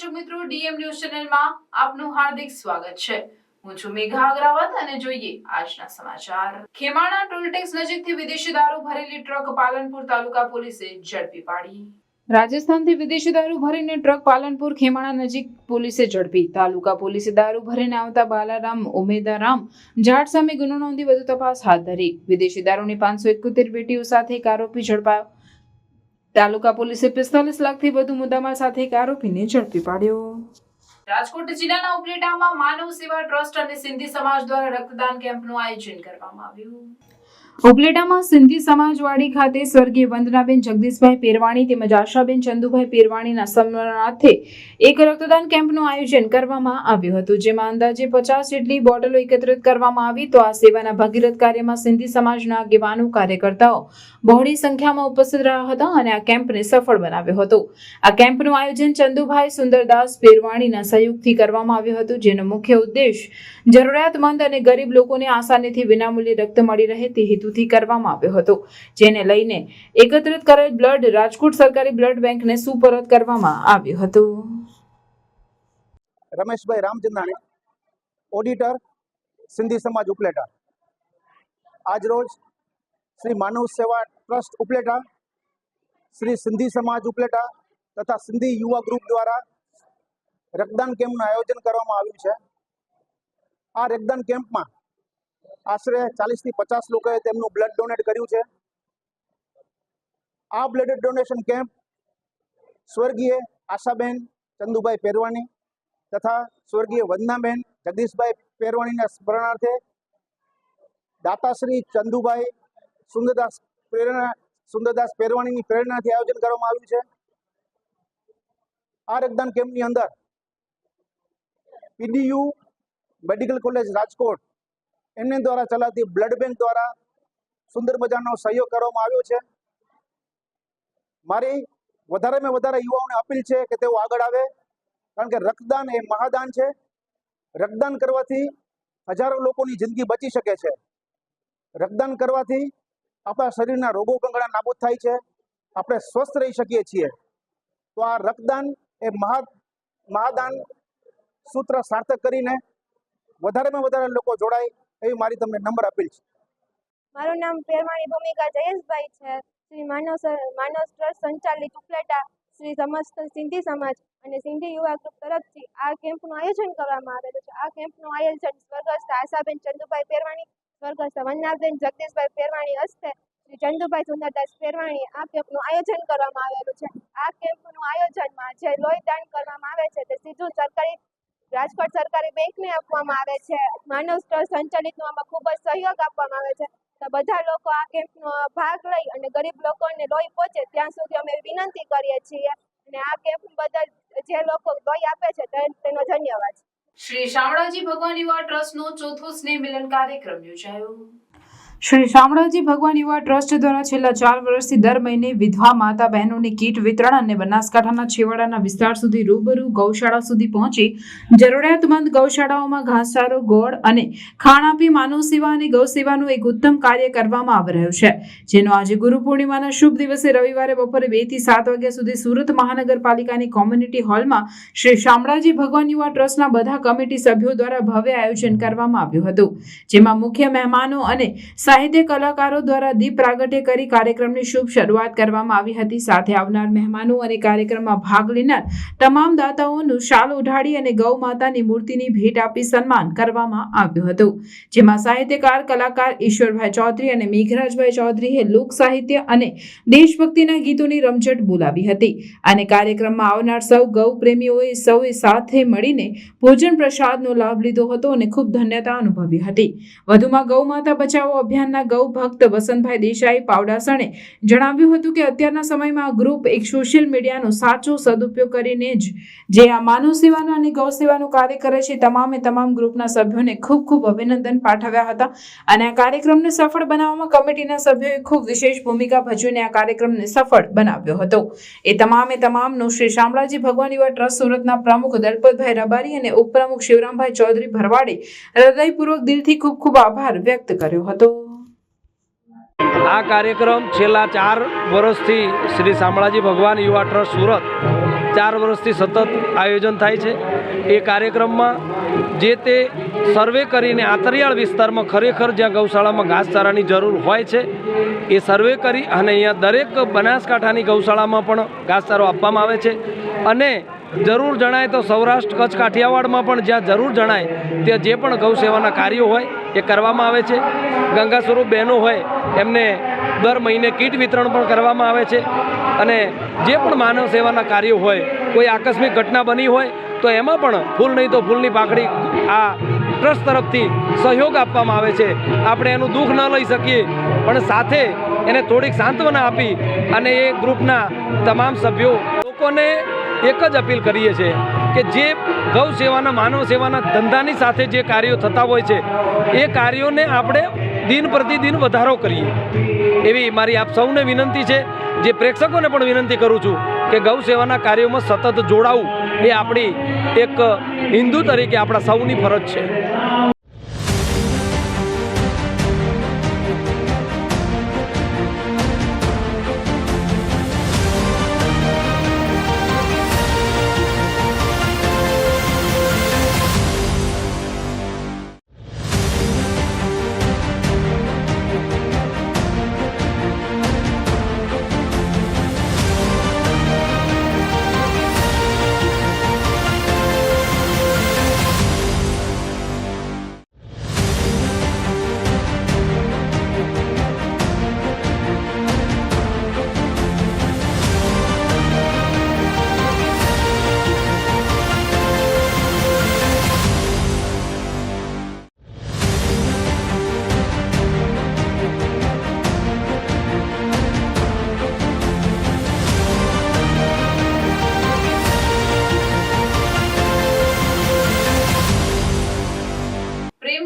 દર્શક મિત્રો, DM news ચેનલમાં આપનું હાર્દિક સ્વાગત છે। હું છું મેઘા અગ્રવાલ અને જોઈએ આજના સમાચાર। ખેમાણા ટોલટેક્સ નજીકથી વિદેશી દારૂ ભરેલી ટ્રક પાલનપુર તાલુકા પોલીસે ઝડપી પાડી। રાજસ્થાનથી વિદેશી દારૂ ભરીને ટ્રક પાલનપુર ખેમાણા નજીક પોલીસે ઝડપી। તાલુકા પોલીસે દારૂ ભરીને આવતા બાલારામ ઉમેદારામ જાટ સામે ગુનો નોંધી વધુ તપાસ હાથ ધરી। વિદેશી દારૂની 571 પેટીઓ સાથે એક આરોપી ઝડપાયો। તાલુકા પોલીસે 45 લાખથી વધુ મુદ્દામાલ સાથે એક આરોપીને ઝડપી પાડ્યો। રાજકોટ જિલ્લાના ઉપલેટામાં માનવ સેવા ટ્રસ્ટ અને સિંધી સમાજ દ્વારા રક્તદાન કેમ્પનું આયોજન કરવામાં આવ્યું। ઉપલેટામાં સિંધી સમાજવાડી ખાતે સ્વર્ગીય વંદનાબેન જગદીશભાઈ પેરવાણી તેમજ આશાબેન ચંદુભાઈ પેરવાણીના સ્મરણાર્થે એક રક્તદાન કેમ્પનું આયોજન કરવામાં આવ્યું હતું, જેમાં અંદાજે 50 જેટલી બોટલો એકત્રિત કરવામાં આવી। તો આ સેવાના ભગીરથ કાર્યમાં સિંધી સમાજના આગેવાનો કાર્યકર્તાઓ બહોળી સંખ્યામાં ઉપસ્થિત રહ્યા હતા અને આ કેમ્પને સફળ બનાવ્યો હતો। આ કેમ્પનું આયોજન ચંદુભાઈ સુંદરદાસ પેરવાણીના સહયોગથી કરવામાં આવ્યું હતું, જેનો મુખ્ય ઉદ્દેશ જરૂરિયાતમંદ અને ગરીબ લોકોને આસાનીથી વિનામૂલ્યે રક્ત મળી રહે તે હેતુથી કરવામાં આવ્યો હતો, જેને લઈને એકત્રિત કરેલ બ્લડ રાજકોટ સરકારી બ્લડ બેંકને સુપરત કરવામાં આવ્યું હતું। રમેશભાઈ રામચંદાણી, ઓડિટર, સિંધી સમાજ ઉપલેટા। આજ રોજ શ્રી માનવ સેવા ટ્રસ્ટ ઉપલેટા, શ્રી સિંધી સમાજ ઉપલેટા તથા સિંધી યુવા ગ્રુપ દ્વારા રક્તદાન કેમ્પનું આયોજન કરવામાં આવ્યું છે। આ રક્તદાન કેમ્પમાં આશરે 40 થી 50 લોકોએ તેમનું બ્લડ ડોનેટ કર્યું છે। આ બ્લડ ડોનેશન કેમ્પ સ્વર્ગીય આશાબેન ચંદુભાઈ પેરવાણી તથા સ્વર્ગીય વંદનાબેન જગદીશભાઈ પેરવાણીના સ્મરણાર્થે દાતાશ્રી ચંદુભાઈ સુંદરદાસ પેરવાણીની પ્રેરણાથી આયોજન કરવામાં આવ્યું છે। આ રક્તદાન કેમ્પની અંદર પીડીયુ મેડિકલ કોલેજ રાજકોટ એમને દ્વારા ચલાવતી બ્લડ બેંક દ્વારા સુંદર મજાનો સહયોગ કરવામાં આવ્યો છે। મારી વધારેમાં વધારે યુવાઓને અપીલ છે કે તેઓ આગળ આવે, કારણ કે રક્તદાન એ મહાદાન છે। રક્તદાન કરવાથી હજારો લોકોની જિંદગી બચી શકે છે। રક્તદાન કરવાથી આપણા શરીરના રોગો પણ ઘણા નાબૂદ થાય છે, આપણે સ્વસ્થ રહી શકીએ છીએ। તો આ રક્તદાન એ મહાદાન સૂત્ર સાર્થક કરીને વધારેમાં વધારે લોકો જોડાય એવી મારી તમને નમ્ર અપીલ છે। મારું નામ પેરવાણી ભૂમિકા જયેશભાઈ છે। શ્રી માનવ ટ્રસ્ટ સંચાલિત ઉપલેટા શ્રી સમસ્ત સિંધી સમાજ અને સિંધી યુવા ગ્રુપ તરફથી આ કેમ્પનું આયોજન કરવામાં આવેલું છે। આ કેમ્પનું આયોજન સ્વર્ગસ્થ આશાબેન ચંદુભાઈ પેરવાણી, સ્વર્ગસ્થ વંદનાબેન જગદીશભાઈ પેરવાણી હસ્તે શ્રી ચંદુભાઈ સુંદરદાસ પેરવાણી આ કેમ્પનું આયોજન કરવામાં આવેલું છે। આ કેમ્પનું આયોજનમાં જે લોહી દાન કરવામાં આવે છે તે સીધું રાજકોટ સરકારી બેંકને આપવામાં આવે છે। માનવ ટ્રસ્ટ સંચાલિતનો આમાં ખૂબ જ સહયોગ આપવામાં આવે છે। તો બધા લોકો આ કેમ્પનો ભાગ લઈ અને ગરીબ લોકોને લોહી પહોંચે ત્યાં સુધી અમે વિનંતી કરીએ છીએ અને આ કેમ્પ બદલ જે લોકો લોહી આપે છે તેનો ધન્યવાદ। શ્રી શામળાજી ભગવાન યુવા ટ્રસ્ટનો ચોથો સ્નેહ મિલન કાર્યક્રમ યોજાયો। શ્રી શામળાજી ભગવાન યુવા ટ્રસ્ટ દ્વારા છેલ્લા 4 વર્ષથી દર મહિને વિધવા માતા બહેનોને કીટ વિતરણ અને બનાસકાંઠાના છેવાડાના વિસ્તાર સુધી રૂબરૂ ગૌશાળા સુધી પહોંચી જરૂરિયાતમંદ ગૌશાળાઓમાં ઘાસચારો, ગોળ અને ખાણ આપી માનવ સેવા અને ગૌ સેવાનું એક ઉત્તમ કાર્ય કરવામાં આવી રહ્યું છે, જેનો આજે ગુરુ પૂર્ણિમાના શુભ દિવસે રવિવારે બપોરે 2 થી 7 વાગ્યા સુધી સુરત મહાનગરપાલિકાની કોમ્યુનિટી હોલમાં શ્રી શામળાજી ભગવાન યુવા ટ્રસ્ટના બધા કમિટી સભ્યો દ્વારા ભવ્ય આયોજન કરવામાં આવ્યું હતું, જેમાં મુખ્ય મહેમાનો અને સાહિત્ય કલાકારો દ્વારા દીપ પ્રાગટ્ય કરી કાર્યક્રમની શુભ શરૂઆત કરવામાં આવી હતી। સાથે આવનાર મહેમાનો અને કાર્યક્રમમાં ભાગ લેનાર તમામ દાતાઓનું શાલ ઓઢાડી અને ગૌ માતાની મૂર્તિની ભેટ આપી સન્માન કરવામાં આવ્યું હતું, જેમાં સાહિત્યકાર કલાકાર ઈશ્વરભાઈ ચૌધરી અને મેઘરાજભાઈ ચૌધરીએ લોક સાહિત્ય અને દેશભક્તિના ગીતોની રમઝટ બોલાવી હતી અને કાર્યક્રમમાં આવનાર સૌ ગૌ પ્રેમીઓએ સૌએ સાથે મળીને ભોજન પ્રસાદનો લાભ લીધો હતો અને ખૂબ ધન્યતા અનુભવી હતી। વધુમાં ગૌ માતા બચાવો અભિયાનના ગૌ ભક્ત વસંતભાઈ દેસાઈ પાવડાસણે જણાવ્યું હતું કે અત્યારના સમયમાં આ ગ્રુપ એક સોશિયલ મીડિયાનો સાચો સદુપયોગ કરીને જે આ માનવ સેવાનું અને ગૌ સેવાનું કાર્ય કરે છે તમામ ગ્રુપના સભ્યોને ખૂબ ખૂબ અભિનંદન પાઠવ્યા હતા અને આ કાર્યક્રમને સફળ બનાવવામાં કમિટીના સભ્યોએ ખૂબ વિશેષ ભૂમિકા ભજવીને આ કાર્યક્રમને સફળ બનાવ્યો હતો। એ તમામનો શ્રી શામળાજી ભગવાન યુવા ટ્રસ્ટ સુરતના પ્રમુખ દલપતભાઈ રબારી અને ઉપપ્રમુખ શિવરામભાઈ ચૌધરી ભરવાડે હૃદયપૂર્વક દિલથી ખૂબ ખૂબ આભાર વ્યક્ત કર્યો હતો। આ કાર્યક્રમ છેલ્લા 4 વર્ષથી શ્રી શામળાજી ભગવાન યુવા ટ્રસ્ટ સુરત 4 વર્ષથી સતત આયોજન થાય છે। એ કાર્યક્રમમાં જે તે સર્વે કરીને આંતરિયાળ વિસ્તારમાં ખરેખર જ્યાં ગૌશાળામાં ઘાસચારાની જરૂર હોય છે એ સર્વે કરી અને અહીંયા દરેક બનાસકાંઠાની ગૌશાળામાં પણ ઘાસચારો આપવામાં આવે છે અને જરૂર જણાય તો સૌરાષ્ટ્ર કચ્છ કાઠિયાવાડમાં પણ જ્યાં જરૂર જણાય ત્યાં જે પણ ગૌ સેવાના કાર્યો હોય એ કરવામાં આવે છે। ગંગા સ્વરૂપ બહેનો હોય એમને દર મહિને કીટ વિતરણ પણ કરવામાં આવે છે અને જે પણ માનવ સેવાના કાર્યો હોય, કોઈ આકસ્મિક ઘટના બની હોય તો એમાં પણ ફૂલ નહીં તો ફૂલની પાકડી આ ટ્રસ્ટ તરફથી સહયોગ આપવામાં આવે છે। આપણે એનું દુઃખ ન લઈ શકીએ પણ સાથે એને થોડીક સાંત્વના આપી અને એ ગ્રુપના તમામ સભ્યો લોકોને એક જ અપીલ કરીએ છીએ કે જે ગૌ સેવાના માનવ સેવાના ધંધાની સાથે જે કાર્યો થતા હોય છે એ કાર્યોને આપણે દિન પ્રતિદિન વધારો કરીએ એવી મારી આપ સૌને વિનંતી છે। જે પ્રેક્ષકોને પણ વિનંતી કરું છું કે ગૌ સેવાના કાર્યોમાં સતત જોડાવું એ આપણી એક હિન્દુ તરીકે આપણા સૌની ફરજ છે।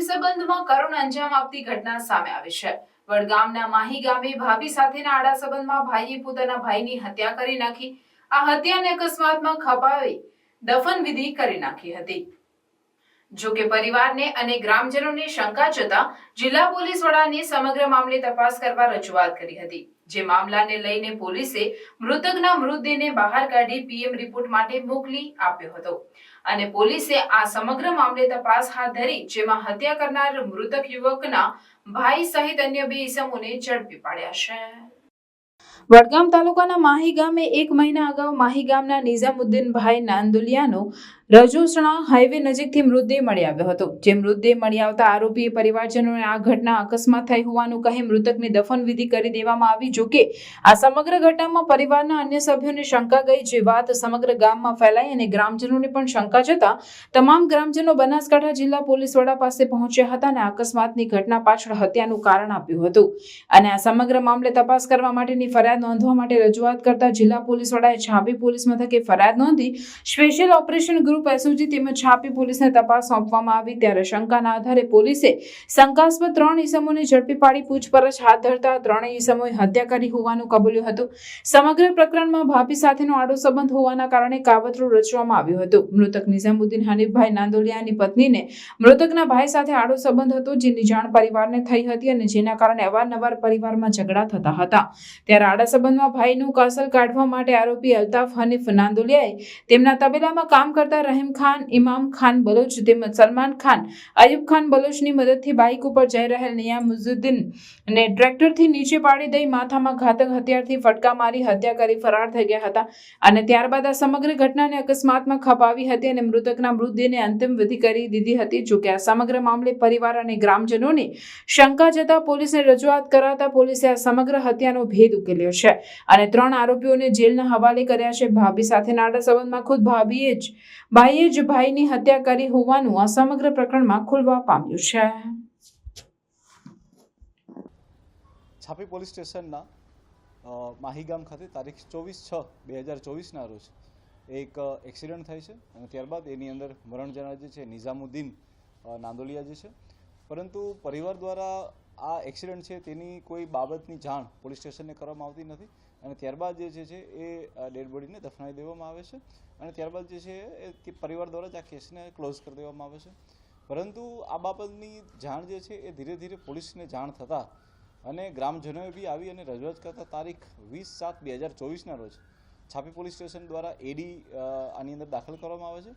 સંબંધમાં કરુણ અંજામ આપતી ઘટના સામે આવી છે। વડગામના માહી ગામે ભાભી સાથેના આડા સંબંધમાં ભાઈએ પોતાના ભાઈની હત્યા કરી નાખી। આ હત્યાને અકસ્માતમાં ખપાવી દફન વિધિ કરી નાખી હતી। જો કે પરિવારને અને ગ્રામજનોને શંકા જતા જિલ્લા પોલીસ વડાને સમગ્ર મામલે તપાસ કરવા રજૂઆત કરી હતી। જે મામલાને લઈને પોલીસે મૃતકના મૃતદેહને બહાર કાઢી પીએમ રિપોર્ટ માટે મોકલી આપ્યો હતો અને પોલીસે આ સમગ્ર મામલે તપાસ હાથ ધરી, જેમાં હત્યા કરનાર મૃતક યુવકના ભાઈ સહિત અન્ય 2 ઇસમોને ઝડપી પાડ્યા છે। વડગામ તાલુકાના માહી ગામે 1 મહિના અગાઉ માહી ગામના નિઝામુદ્દીન ભાઈ નાંદોલિયાનો રજોસણા હાઈવે નજીકથી મૃતદેહ મળી આવ્યો હતો। જે મૃતદેહ મળી આવતા આરોપીએ પરિવારજનોને આ ઘટના અકસ્માત થઈ હોવાનું કહી મૃતકની દફન વિધિ કરી દેવામાં આવી। જોકે આ સમગ્ર ઘટનામાં પરિવારના અન્ય સભ્યોને શંકા ગઈ, જે વાત સમગ્ર ગામમાં ફેલાઈ અને ગ્રામજનોને પણ શંકા જતા તમામ ગ્રામજનો બનાસકાંઠા જિલ્લા પોલીસ વડા પાસે પહોંચ્યા હતા અને અકસ્માતની ઘટના પાછળ હત્યાનું કારણ આપ્યું હતું અને આ સમગ્ર મામલે તપાસ કરવા માટેની ફરિયાદ નોંધવા માટે રજૂઆત કરતા જિલ્લા પોલીસ વડાએ છાપી પોલીસ મથકે ફરિયાદ નોંધી સ્પેશિયલ ઓપરેશન ગ્રુપ એસઓજી તેમજ છાપી પોલીસને તપાસ સોંપવામાં આવી। ત્યારે શંકાના આધારે પોલીસે શંકાસ્પદ 3 ઇસમોને ઝડપી પાડી પૂછપરછ હાથ ધરતા 3 ઇસમોએ હત્યા કરી હોવાનું કબૂલ્યું હતું। સમગ્ર પ્રકરણમાં ભાભી સાથેનો આડો સંબંધ હોવાના કારણે કાવતરું રચવામાં આવ્યું હતું। મૃતક નિઝામુદ્દીન હનીફભાઈ નાંદોલિયાની પત્નીને મૃતકના ભાઈ સાથે આડો સંબંધ હતો, જેની જાણ પરિવારને થઈ હતી અને જેના કારણે અવારનવાર પરિવારમાં ઝઘડા થતા હતા। ત્યારે આડા સંબંધમાં ભાઈનું કાસલ કાઢવા માટે આરોપી અલ્તાફ હનીફ નાંદોલિયાએ તેમના તબેલામાં કામ કરતા રહીમ ખાન, ઇમામ ખાન બલોચ તેમજ સલમાન ખાન, અયુબ ખાન બલોચની મદદથી બાઇક ઉપર જઈ રહેલ નિયામુદ્દીનને ટ્રેક્ટરથી નીચે પાડી દઈ માથામાં ઘાતક હથિયારથી ફટકા મારી હત્યા કરી ફરાર થઈ ગયા હતા અને ત્યારબાદ આ સમગ્ર ઘટનાને અકસ્માતમાં ખપાવી હતી અને મૃતકના મૃતદેહને અંતિમ વિધિ કરી દીધી હતી। જોકે આ સમગ્ર મામલે પરિવાર અને ગ્રામજનોને શંકા જતા પોલીસને રજૂઆત કરાતા પોલીસે આ સમગ્ર હત્યાનો ભેદ ઉકેલ્યો છે અને 3 આરોપીઓને જેલના હવાલે કર્યા છે। ભાભી સાથેના આડા સંબંધમાં ખુદ ભાઈએ જ ભાઈની હત્યા કરી હોવાનું આ સમગ્ર પ્રકરણમાં ખુલવા પામ્યું છે। છાપી પોલીસ સ્ટેશનના માહી ગામ ખાતે તારીખ 24/6/2024ના રોજ એક એક્સિડન્ટ થાય છે અને ત્યારબાદ એની અંદર મરણ જનાર જે છે નિઝામુદ્દીન નાંદોલિયા જે છે, પરંતુ પરિવાર દ્વારા આ એક્સિડન્ટ છે તેની કોઈ બાબતની જાણ પોલીસ સ્ટેશનને કરવામાં આવતી નથી અને ત્યારબાદ જે છે એ ડેડ બોડીને દફનાવી દેવામાં આવે છે અને ત્યારબાદ જે છે એ પરિવાર દ્વારા જ આ કેસને ક્લોઝ કરી દેવામાં આવે છે। પરંતુ આ બાબતની જાણ જે છે એ ધીરે ધીરે પોલીસને જાણ થતાં અને ગ્રામજનોએ બી આવી અને રજૂઆત કરતા તારીખ 20/7/2024ના રોજ છાપી પોલીસ સ્ટેશન દ્વારા એડી આની અંદર દાખલ કરવામાં આવે છે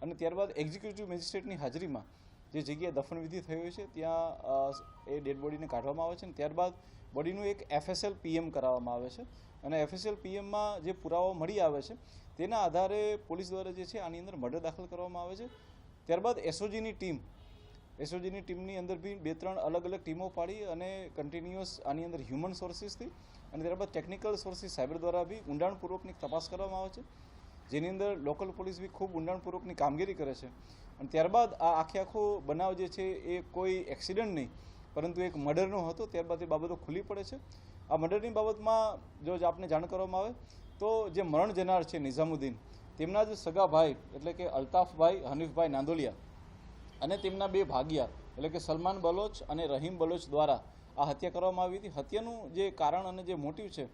અને ત્યારબાદ એક્ઝિક્યુટિવ મેજિસ્ટ્રેટની હાજરીમાં જે જગ્યાએ દફનવિધિ થઈ હોય છે ત્યાં એ ડેડ બોડીને કાઢવામાં આવે છે અને ત્યારબાદ બોડીનું એક FSL PM કરાવવામાં આવે છે અને FSL PMમાં જે પુરાવાઓ મળી આવે છે તેના આધારે પોલીસ દ્વારા જે છે આની અંદર મર્ડર દાખલ કરવામાં આવે છે. ત્યારબાદ SOGની ટીમની અંદર બી 2-3 અલગ અલગ ટીમો પાડી અને કન્ટિન્યુઅસ આની અંદર હ્યુમન સોર્સિસથી અને ત્યારબાદ ટેકનિકલ સોર્સિસ સાયબર દ્વારા બી ઊંડાણપૂર્વકની તપાસ કરવામાં આવે છે, જેની અંદર લોકલ પોલીસ બી ખૂબ ઊંડાણપૂર્વકની કામગીરી કરે છે અને ત્યારબાદ આ આખો બનાવ જે છે એ કોઈ એક્સિડન્ટ નહીં પરંતુ એક મર્ડરનો હતો. ત્યારબાદ એ બાબતો ખુલ્લી પડે છે. આ મર્ડરની બાબતમાં જો આપને જાણ કરવામાં આવે તો જે મરણ જનાર છે નિઝામુદ્દીન, તેમના જ સગા ભાઈ એટલે કે અલ્તાફભાઈ હનીફભાઈ નાંદોલિયા અને તેમના 2 ભાગિયા એટલે કે સલમાન બલોચ અને રહીમ બલોચ દ્વારા આ હત્યા કરવામાં આવી હતી. હત્યાનું જે કારણ અને જે મોટિવ છે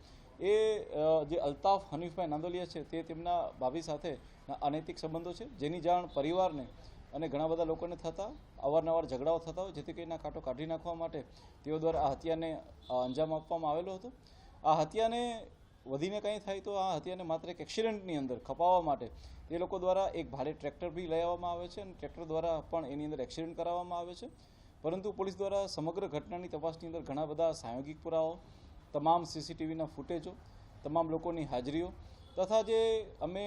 એ જે અલ્તાફ હનીફભાઈ નાંદોલિયા છે તે તેમના ભાભી સાથે અનૈતિક સંબંધો છે, જેની જાણ પરિવારને અને ઘણા બધા લોકોને થતા અવારનવાર ઝઘડાઓ થતા હોય, જેથી કરીને કાંટો કાઢી નાખવા માટે તેઓ દ્વારા આ હત્યાને અંજામ આપવામાં આવેલો હતો. આ હત્યાને વધીને કંઈ થાય તો આ હત્યાને માત્ર એક એક્સિડન્ટની અંદર ખપાવવા માટે એ લોકો દ્વારા એક ભારે ટ્રેક્ટર બી લઈ આવવામાં આવે છે અને ટ્રેક્ટર દ્વારા પણ એની અંદર એક્સિડન્ટ કરાવવામાં આવે છે. પરંતુ પોલીસ દ્વારા સમગ્ર ઘટનાની તપાસની અંદર ઘણા બધા સાયોગિક પુરાવાઓ, તમામ CCTVના ફૂટેજો, તમામ લોકોની હાજરીઓ તથા જે અમે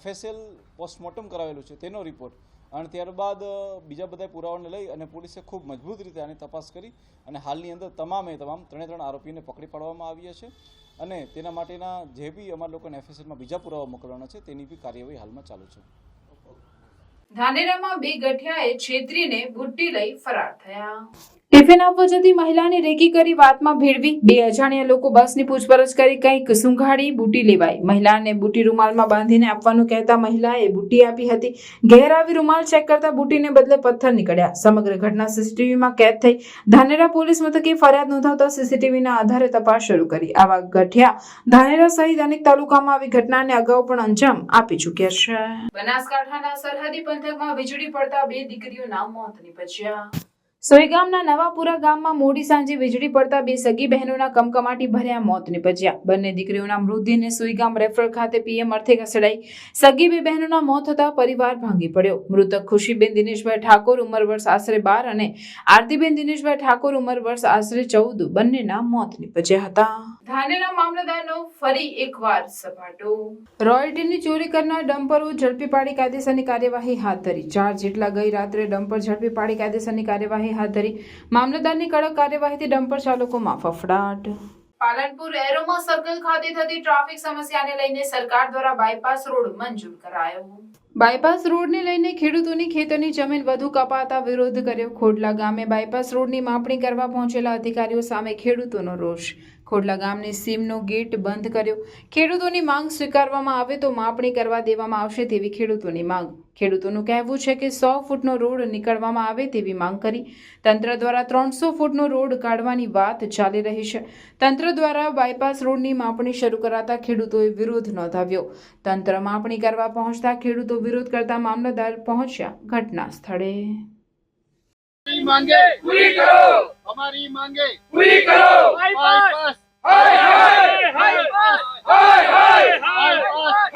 FSL પોસ્ટમોર્ટમ કરાવેલું છે તેનો રિપોર્ટ અને ત્યારબાદ બીજા બધા પુરાવાઓને લઈ અને પોલીસે ખૂબ મજબૂત રીતે આની તપાસ કરી અને હાલની અંદર તમામ 3 આરોપીને પકડી પાડવામાં આવ્યા છે અને તેના માટેના જે બી અમારા લોકોને FSLમાં બીજા પુરાવા મોકલવાના છે તેની બી કાર્યવાહી હાલમાં ચાલુ છે. ધાનેરામાં 2 ગઠિયાએ છેતરીને બુટ્ટી લઈ ફરાર થયા. ટિફિન આપવા જતી મહિલાને રેકી કરી વાતમાં ભેળવી 2 અજાણ્યા લોકો બસની પૂછપરછ કરી કંઈક સુંઘાડી બુટ્ટી લેવાઈ. મહિલાને બુટ્ટી રૂમાલમાં બાંધીને આપવાનું કહેતા મહિલાએ બુટ્ટી આપી હતી. ઘેર આવી રૂમાલ ચેક કરતા બુટ્ટીને બદલે પથ્થર નીકળ્યા. સમગ્ર ઘટના CCTVમાં કેદ થઈ. ધાનેરા પોલીસ મથકે ફરિયાદ નોંધાવતા CCTVના આધારે તપાસ શરૂ કરી. આવા ગઠિયા ધાનેરા સહિત અનેક તાલુકામાં આવી ઘટનાને અગાઉ પણ અંજામ આપી ચૂક્યા છે. બનાસકાંઠાના સરહદી પંથકમાં વીજળી પડતા 2 દીકરીઓના મોત નીપજ્યા. સોઈગામના નવાપુરા ગામમાં મોડી સાંજે વીજળી પડતા 2 સગી બહેનોના કમકમાટી ભર્યા મોત નીપજ્યા. બંને દીકરીઓના મૃતદેહને સોઈગામ રેફરલ ખાતે PM અર્થે ખસેડાઈ. સગી 2 બહેનોના મોત થતા પરિવાર ભાંગી પડ્યો. મૃતક ખુશીબેન દિનેશભાઈ ઠાકોર ઉંમર વર્ષ આશરે 12 અને આરતીબેન દિનેશભાઈ ઠાકોર ઉંમર વર્ષ આશરે 14 બંનેના મોત નીપજ્યા હતા. ધાનેરા મામલતદારનો ફરી એકવાર સપાટો. રોયલ્ટીની ચોરી કરનાર ડમ્પરો ઝડપી પાડી કાયદેસરની કાર્યવાહી હાથ ધરી. 4 જેટલા ગઈ રાત્રે ડમ્પર ઝડપી પાડી કાયદેસરની કાર્યવાહી હાથ ધરી. મામલતદારની કડક કાર્યવાહીથી ડમ્પર ચાલકોમાં ફફડાટ. પાલનપુર એરોમા સર્કલ ખાતે થતી ટ્રાફિક સમસ્યાને લઈને સરકાર દ્વારા બાયપાસ રોડ મંજૂર કરાયો. બાયપાસ રોડને લઈને ખેડૂતોની ખેતરની જમીન વધુ કપાતા વિરોધ કર્યો. ખોડલા ગામે બાયપાસ રોડની માપણી કરવા પહોંચેલા અધિકારીઓ સામે ખેડૂતોનો રોષ. ખોડલા ગામની સીમનો ગેટ બંધ કર્યો. ખેડૂતોની માંગ સ્વીકારવામાં આવે તો માપણી કરવા દેવામાં આવશે તેવી ખેડૂતોની માંગ. ખેડૂતોનું કહેવું છે કે 100 ફૂટનો રોડ નીકળવામાં આવે તેવી માંગ કરી. તંત્ર દ્વારા 300 ફૂટનો રોડ કાઢવાની વાત ચાલી રહી છે. તંત્ર દ્વારા બાયપાસ રોડની માપણી શરૂ કરાતા ખેડૂતોએ વિરોધ નોંધાવ્યો. તંત્ર માપણી કરવા પહોંચતા ખેડૂતો વિરોધ કરતા મામલતદાર પહોંચ્યા ઘટના સ્થળે. मांगे पूरी करो, हमारी मांगे पूरी करो, बाईपास हाय हाय हाय हाय हाय हाय हाय